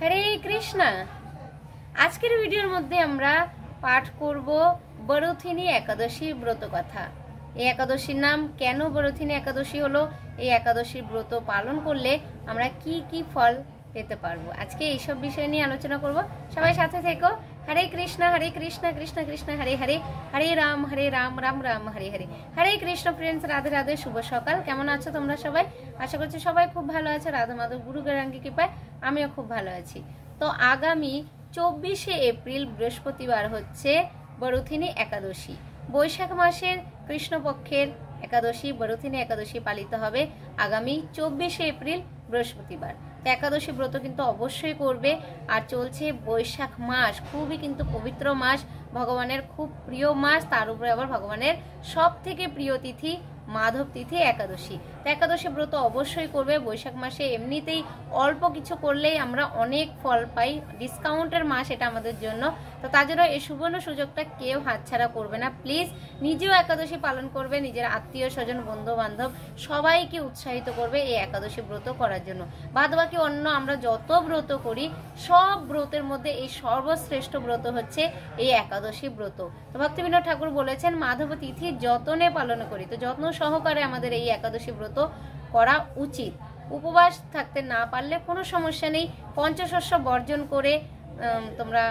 হরে কৃষ্ণা। আজকের ভিডিওর মধ্যে আমরা পাঠ করব বরথিনী একাদশী ব্রত কথা। এই একাদশীর নাম কেন বরথিনী একাদশী হলো, এই একাদশীর ব্রত পালন করলে আমরা কি কি ফল পেতে পারবো, আজকে এইসব বিষয় নিয়ে আলোচনা করব। সবাই সাথে থেকো। হরে কৃষ্ণ কৃষ্ণ কৃষ্ণ হরে হরে, হরে রাম রাম রাম হরে হরে। হরে কৃষ্ণ ফ্রেন্ডস, রাধে রাধে, শুভ সকাল। কেমন আছো তোমরা সবাই? আশা করছি সবাই খুব ভালো আছো। রাধা মাধব গুরু গৌরাঙ্গী কৃপায় আমিও খুব ভালো আছি। তো আগামী 24শে এপ্রিল বৃহস্পতিবার হচ্ছে বরথিনী একাদশী। বৈশাখ মাসের কৃষ্ণপক্ষের একাদশী বরথিনী একাদশী পালিত হবে আগামী 24শে এপ্রিল বৃহস্পতিবার। তো একাদশী ব্রত কিন্তু অবশ্যই করবে। আর চলছে বৈশাখ মাস, খুবই কিন্তু পবিত্র মাস, ভগবানের খুব প্রিয় মাস, তার উপরে আবার ভগবানের সব থেকে প্রিয় তিথি মাধব তিথি একাদশী। তো একাদশী ব্রত অবশ্যই করবে। বৈশাখ মাসে এমনিতেই অল্প কিছু করলেই আমরা অনেক ফল পাই, ডিসকাউন্টের মাস এটা আমাদের জন্য। তো তার জন্য এই সুবর্ণ সুযোগটা কেউ হাতছাড়া করবে না। প্লিজ নিজেও একাদশী পালন করবে, নিজের আত্মীয় স্বজন বন্ধু বান্ধব সবাইকে উৎসাহিত করবে এই একাদশী ব্রত করার জন্য। বাদ বাকি অন্য আমরা যত ব্রত করি সব ব্রতের মধ্যে এই সর্বশ্রেষ্ঠ ব্রত হচ্ছে এই একাদশী ব্রত। তো ভক্তিবিনোদ ঠাকুর বলেছেন মাধব তিথির যতনে পালন করি, তো যত্ন সহকারে আমাদের এই একাদশী ব্রত করা উচিত। উপবাস থাকতে না পারলে কোনো সমস্যা নেই, পঞ্চশস্য বর্জন করে তোমরা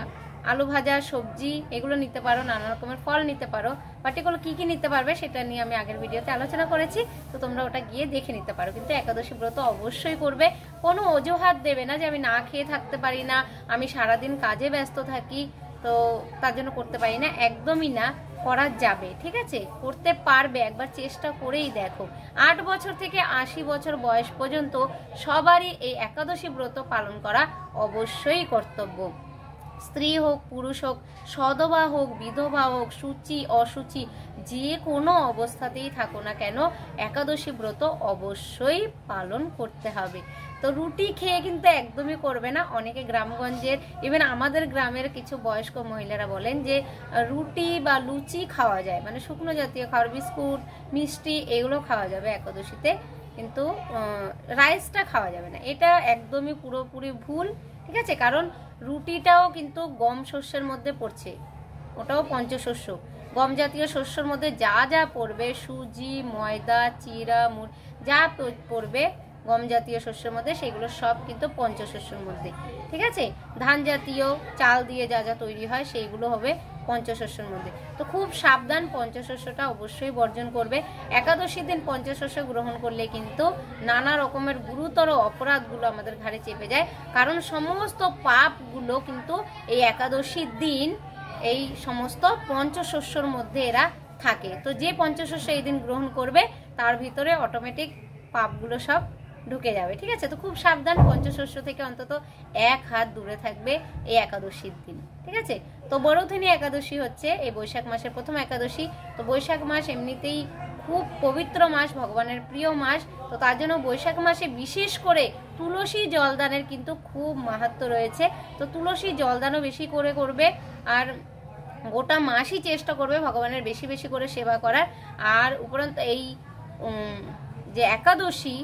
আলু ভাজা, সবজি এগুলো নিতে পারো, নানা রকমের ফল নিতে পারো। পার্টিকুলার কি কি নিতে পারবে সেটা নিয়ে আমি আগের ভিডিওতে আলোচনা করেছি, তো তোমরা ওটা গিয়ে দেখে নিতে পারো। কিন্তু একাদশী ব্রত অবশ্যই করবে, কোনো অজুহাত দেবে না যে আমি না খেয়ে থাকতে পারি না, আমি সারাদিন কাজে ব্যস্ত থাকি তো তার জন্য করতে পারি না। একদমই না, করা যাবে, ঠিক আছে, করতে পারবে, একবার চেষ্টা করেই দেখো। 8 বছর থেকে 80 বছর বয়স পর্যন্ত সবারই এই একাদশী ব্রত পালন করা অবশ্যই কর্তব্য। স্ত্রী হোক, পুরুষ হোক, সধবা হোক, বিধবা হোক, সূচি অসুচি, যে কোনো অবস্থাতেই থাকো না কেন একাদশী ব্রত অবশ্যই পালন করতে হবে। তো রুটি খেয়ে কিন্তু একদমই করবে না। অনেকে গ্রামগঞ্জের, ইভেন আমাদের গ্রামের কিছু বয়স্ক মহিলারা বলেন যে রুটি বা লুচি খাওয়া যায়, মানে শুকনো জাতীয় খাবার, বিস্কুট মিষ্টি এগুলো খাওয়া যাবে একাদশীতে, কিন্তু রাইসটা খাওয়া যাবে না। এটা একদমই পুরোপুরি ভুল, ঠিক আছে। কারণ রুটিটাও কিন্তু গম শস্যের মধ্যে পড়ছে, ওটাও পঞ্চশস্য। গম জাতীয় শস্যর মধ্যে যা যা পড়বে, সুজি, ময়দা, চিরা, মুড় যা পড়বে গম জাতীয় শস্যের মধ্যে, সেগুলো সব কিন্তু পঞ্চশস্যের মধ্যে, ঠিক আছে। ধান জাতীয় চাল দিয়ে যা যা তৈরি হয় সেইগুলো হবে পঞ্চশস্যের মধ্যে। তো খুব সাবধান, পঞ্চশস্যটা অবশ্যই বর্জন করবে। একাদশীর দিন পঞ্চশস্য গ্রহণ করলে কিন্তু নানা রকমের গুরুতর অপরাধগুলো আমাদের ঘাড়ে চেপে যায়, কারণ সমস্ত পাপগুলো কিন্তু এই একাদশীর দিন এই সমস্ত পঞ্চশস্যর মধ্যে এরা থাকে। তো যে পঞ্চশস্য এই দিন গ্রহণ করবে তার ভিতরে অটোমেটিক পাপগুলো সব ঢুকে যাবে, ঠিক আছে। তো খুব সাবধান, পঞ্চশস্য থেকে অন্তত 1 হাত দূরে থাকবে এই একাদশীর দিন, ঠিক আছে। তো বরথিনী একাদশী হচ্ছে এই বৈশাখ মাসের প্রথম একাদশী। তো বৈশাখ মাস এমনিতেই খুব পবিত্র মাস, ভগবানের প্রিয় মাস। তো তার জন্য বৈশাখ মাসে বিশেষ করে তুলসী জলদানের কিন্তু খুব মাহাত্ম্য রয়েছে। তো তুলসী জলদানও বেশি করে করবে, আর গোটা মাসই চেষ্টা করবে ভগবানের বেশি বেশি করে সেবা করার। আর উপরন্তু এই যে একাদশী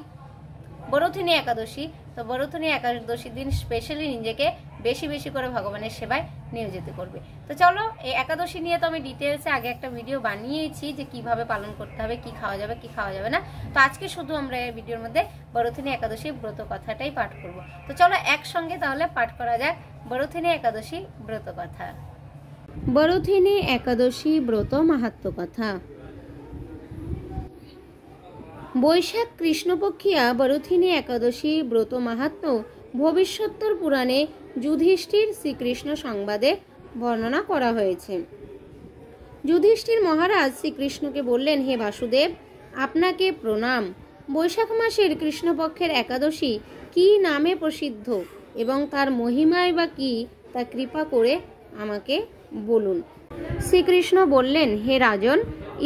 বরথিনী একাদশী, তো বরথিনী একাদশীর দিন স্পেশালি নিজেকে বেশি বেশি করে ভগবানের সেবায় নিয়োজিত করবে। তো চলো, এই একাদশী নিয়ে তো আমি ডিটেলসে আগে একটা ভিডিও বানিয়েছি যে কিভাবে পালন করতে হবে, কি খাওয়া যাবে কি খাওয়া যাবে না। তো আজকে শুধু আমরা এই ভিডিওর মধ্যে বরথিনী একাদশী ব্রত কথাটাই পাঠ করব। তো চলো একসঙ্গে তাহলে পাঠ করা যাক বরথিনী একাদশী ব্রত কথা। বরথিনী একাদশী ব্রত মাহাত্ম্য কথা। বৈশাখ কৃষ্ণপক্ষিয়া বরথিনী একাদশী ব্রত মাহাত্ম্য ভবিষ্যোত্তর পুরাণে যুধিষ্ঠির শ্রীকৃষ্ণ সংবাদে বর্ণনা করা হয়েছে। যুধিষ্ঠির মহারাজ শ্রীকৃষ্ণকে বললেন, হে বাসুদেব, আপনাকে প্রণাম। বৈশাখ মাসের কৃষ্ণপক্ষের একাদশী কি নামে প্রসিদ্ধ এবং তার মহিমাই বা কি তা কৃপা করে আমাকে বলুন। শ্রীকৃষ্ণ বললেন, হে রাজন,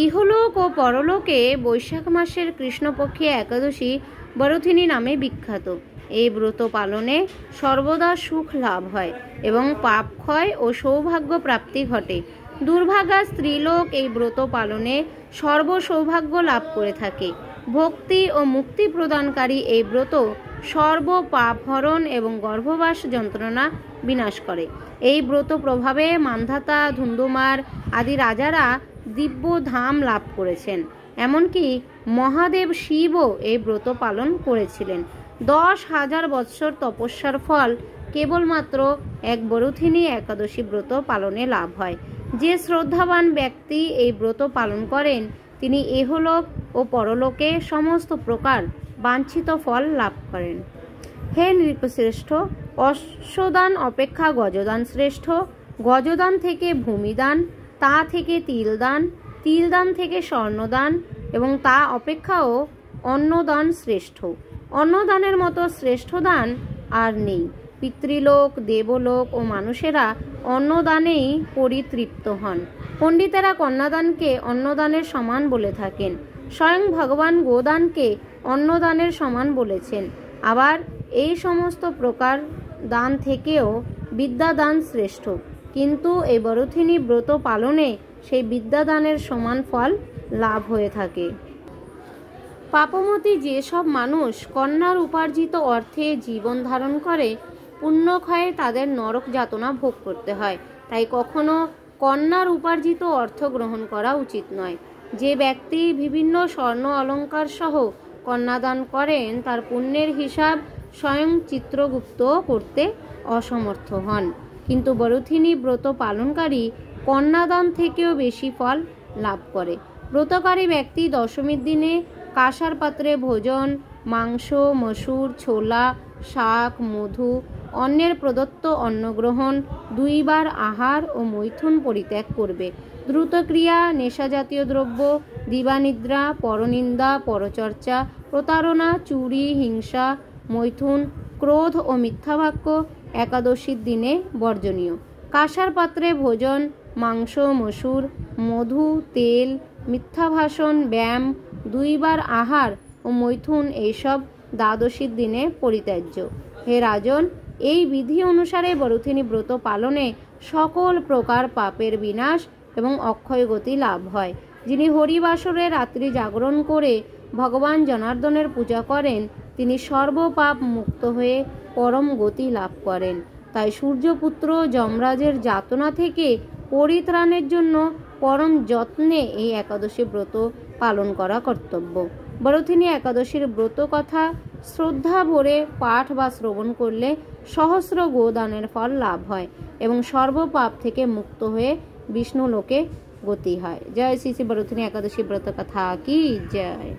ইহলোক ও পরলোকে বৈশাখ মাসের কৃষ্ণপক্ষে একাদশী বরথিনী নামে বিখ্যাত। এই ব্রত পালনে সর্বদা সুখ লাভ হয় এবং পাপ ক্ষয় ও সৌভাগ্য প্রাপ্তি ঘটে। দুর্ভাগা স্ত্রীলোক এই ব্রত পালনে সর্বসৌভাগ্য লাভ করে থাকে। ভক্তি ও মুক্তি প্রদানকারী এই ব্রত সর্ব পাপ হরণ এবং গর্ভবাস যন্ত্রণা বিনাশ করে। এই ব্রত প্রভাবে মান্ধাতা, ধুন্ধুমার আদি রাজারা দিব্য ধাম লাভ করেছেন। এমনকি মহাদেব শিবও এই ব্রত পালন করেছিলেন। 10,000 বৎসর তপস্যার ফল কেবলমাত্র এক বরুথিনী একাদশী ব্রত পালনে লাভ হয়। যে শ্রদ্ধাবান ব্যক্তি এই ব্রত পালন করেন তিনি এহলোক ও পরলোকে সমস্ত প্রকার বাঞ্ছিত ফল লাভ করেন। হে নৃপশ্রেষ্ঠ, অশ্বদান অপেক্ষা গজদান শ্রেষ্ঠ। গজদান থেকে ভূমিদান, তা থেকে তিলদান, তিলদান থেকে স্বর্ণদান এবং তা অপেক্ষাও অন্নদান শ্রেষ্ঠ। অন্নদানের মতো শ্রেষ্ঠ দান আর নেই। পিতৃলোক, দেবলোক ও মানুষেরা অন্নদানেই পরিতৃপ্ত হন। পণ্ডিতেরা কন্যাদানকে অন্নদানের সমান বলে থাকেন। স্বয়ং ভগবান গোদানকে অন্নদানের সমান বলেছেন। আবার এই সমস্ত প্রকার দান থেকেও বিদ্যাদান শ্রেষ্ঠ, কিন্তু এই বরুথিনী ব্রত পালনে সেই বিদ্যাদানের সমান ফল লাভ হয়ে থাকে। পাপমতী যেসব মানুষ কন্যার উপার্জিত অর্থে জীবন ধারণ করে, পুণ্যক্ষয়ে তাদের নরক যাতনা ভোগ করতে হয়। তাই কখনো কন্যার উপার্জিত অর্থ গ্রহণ করা উচিত নয়। যে ব্যক্তি বিভিন্ন স্বর্ণ অলঙ্কার সহ কন্যাদান করেন তার পুণ্যের হিসাব স্বয়ং চিত্রগুপ্ত করতে অসমর্থ হন। কিন্তু বরুথিনী ব্রত পালনকারী কন্যাদান থেকেও বেশি ফল লাভ করে। ব্রতকারী ব্যক্তি দশমীর দিনে কাঁসার পাত্রে ভোজন, মাংস, মসুর, ছোলা, শাক, মধু, অন্যের প্রদত্ত অন্নগ্রহণ, 2 বার আহার ও মৈথুন পরিত্যাগ করবে। দ্রুতক্রিয়া, নেশাজাতীয় দ্রব্য, দিবানিদ্রা, পরনিন্দা, পরচর্চা, প্রতারণা, চুরি, হিংসা, মৈথুন, ক্রোধ ও মিথ্যাবাক্য একাদশীর দিনে বর্জনীয়। কাঁসার পাত্রে ভোজন, মাংস, মসুর, মধু, তেল, মিথ্যাভাষণ, ব্যায়াম, 2 বার আহার ও মৈথুন এইসব দ্বাদশীর দিনে পরিত্যাজ্য। হে রাজন, এই বিধি অনুসারে বরুথিনী ব্রত পালনে সকল প্রকার পাপের বিনাশ এবং অক্ষয় গতি লাভ হয়। যিনি হরিবাসরে রাত্রি জাগরণ করে ভগবান জনার্দনের পূজা করেন তিনি সর্বপাপ মুক্ত হয়ে পরম গতি লাভ করেন। তাই সূর্যপুত্র যমরাজের যাতনা থেকে পরিত্রাণের জন্য পরম যত্নে এই একাদশী ব্রত পালন করা কর্তব্য। বরুথিনী একাদশীর ব্রত কথা শ্রদ্ধা ভরে পাঠ বা শ্রবণ করলে সহস্র গোদানের ফল লাভ হয় এবং সর্বপাপ থেকে মুক্ত হয়ে বিষ্ণু লোকে গতি হয়। জয় শ্রী শ্রী বরুথিনী একাদশী ব্রত কথা কি জয়।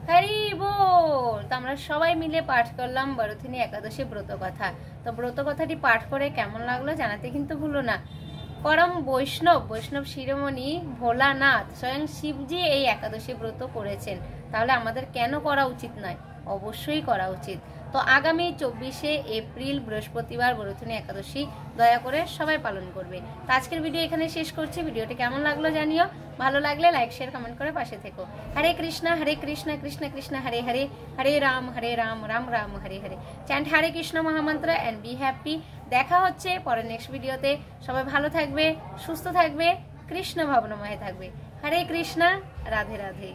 হরি বল। তো আমরা সবাই মিলে পাঠ করলাম বরুথিনী একাদশী ব্রত কথা। তো ব্রত কথাটি পাঠ করে কেমন লাগলো জানাতে কিন্তু ভুলো না। পরম বৈষ্ণব শিরোমণি ভোলানাথ স্বয়ং শিবজি এই একাদশী ব্রত করেছেন, তাহলে আমাদের কেন করা উচিত নয়? অবশ্যই করা উচিত। তো আগামী 24শে এপ্রিল বৃহস্পতিবার বরুথিনী একাদশী দয়া করে সবাই পালন করবে। তো আজকের ভিডিও এখানে শেষ করছি। ভিডিওটি কেমন লাগলো জানিও। ভালো লাগলে লাইক শেয়ার কমেন্ট করে পাশে থেকো। হরে কৃষ্ণ কৃষ্ণ কৃষ্ণ হরে হরে, হরে রাম রাম রাম হরে হরে। চ্যান্ট হরে কৃষ্ণ মহামন্ত্র এন্ড বি হ্যাপি। দেখা হচ্ছে পরের নেক্সট ভিডিওতে। সবাই ভালো থাকবে, সুস্থ থাকবে, কৃষ্ণ ভাবনাময় থাকবে। হরে কৃষ্ণ, রাধে রাধে।